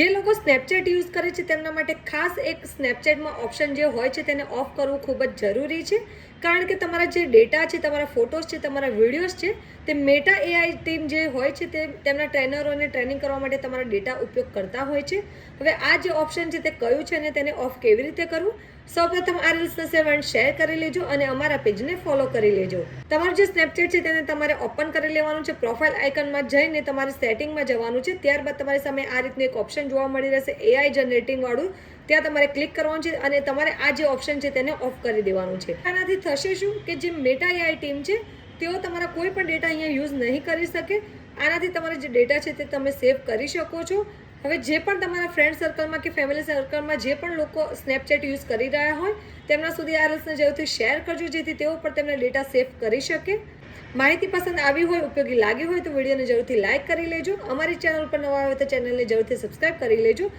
જે લોકો Snapchat use કરે છે તેમના માટે ખાસ એક સ્નેપચેટમાં ઓપ્શન જે હોય છે તેને ઓફ કરવું ખૂબ જ જરૂરી છે, કારણ કે તમારા જે ડેટા છે, તમારા ફોટોઝ છે, તમારા વિડીયોઝ છે, તે મેટા એઆઈ ટીમ જે હોય છે તે તેમના ટ્રેનરોને ટ્રેનિંગ કરવા માટે તમારા ડેટા ઉપયોગ કરતા હોય છે. હવે આ જે ઓપ્શન છે તે કયું છે અને તેને ઓફ કેવી રીતે કરવું, સૌપ્રથમ આ રીલ્સને સેવ એન્ડ શેર કરી લેજો અને અમારા પેજને ફોલો કરી લેજો. તમારું જે સ્નેપચેટ છે તેને તમારે ઓપન કરી લેવાનું છે. પ્રોફાઇલ આઇકનમાં જઈને તમારે સેટિંગમાં જવાનું છે. ત્યારબાદ તમારી સામે આ રીતનું એક ઓપ્શન જોવા મળી રહેશે, એઆઈ જનરેટિંગ વાળું. ત્યાં તમારે ક્લિક કરવાનું છે અને તમારે આ જે ઓપ્શન છે તેને ઓફ કરી દેવાનું છે. આનાથી થશે શું કે જે મેટા એઆઈ ટીમ છે તેઓ તમારા કોઈ પણ ડેટા અહીંયા યુઝ નહીં કરી શકે. આનાથી તમારા જે ડેટા છે તે તમે સેવ કરી શકો છો. હવે જે પણ તમારા ફ્રેન્ડ સર્કલમાં કે ફેમિલી સર્કલમાં જે પણ લોકો સ્નેપચેટ યુઝ કરી રહ્યા હોય તેમના સુધી આ રીલ્સને જરૂરથી શેર કરજો, જેથી તેઓ પણ તેમના ડેટા સેવ કરી શકે. માહિતી પસંદ આવી હોય, ઉપયોગી લાગી હોય તો વિડીયોને જરૂરથી લાઇક કરી લેજો. અમારી ચેનલ પર નવા આવે તો ચેનલને જરૂરથી સબસ્ક્રાઇબ કરી લેજો.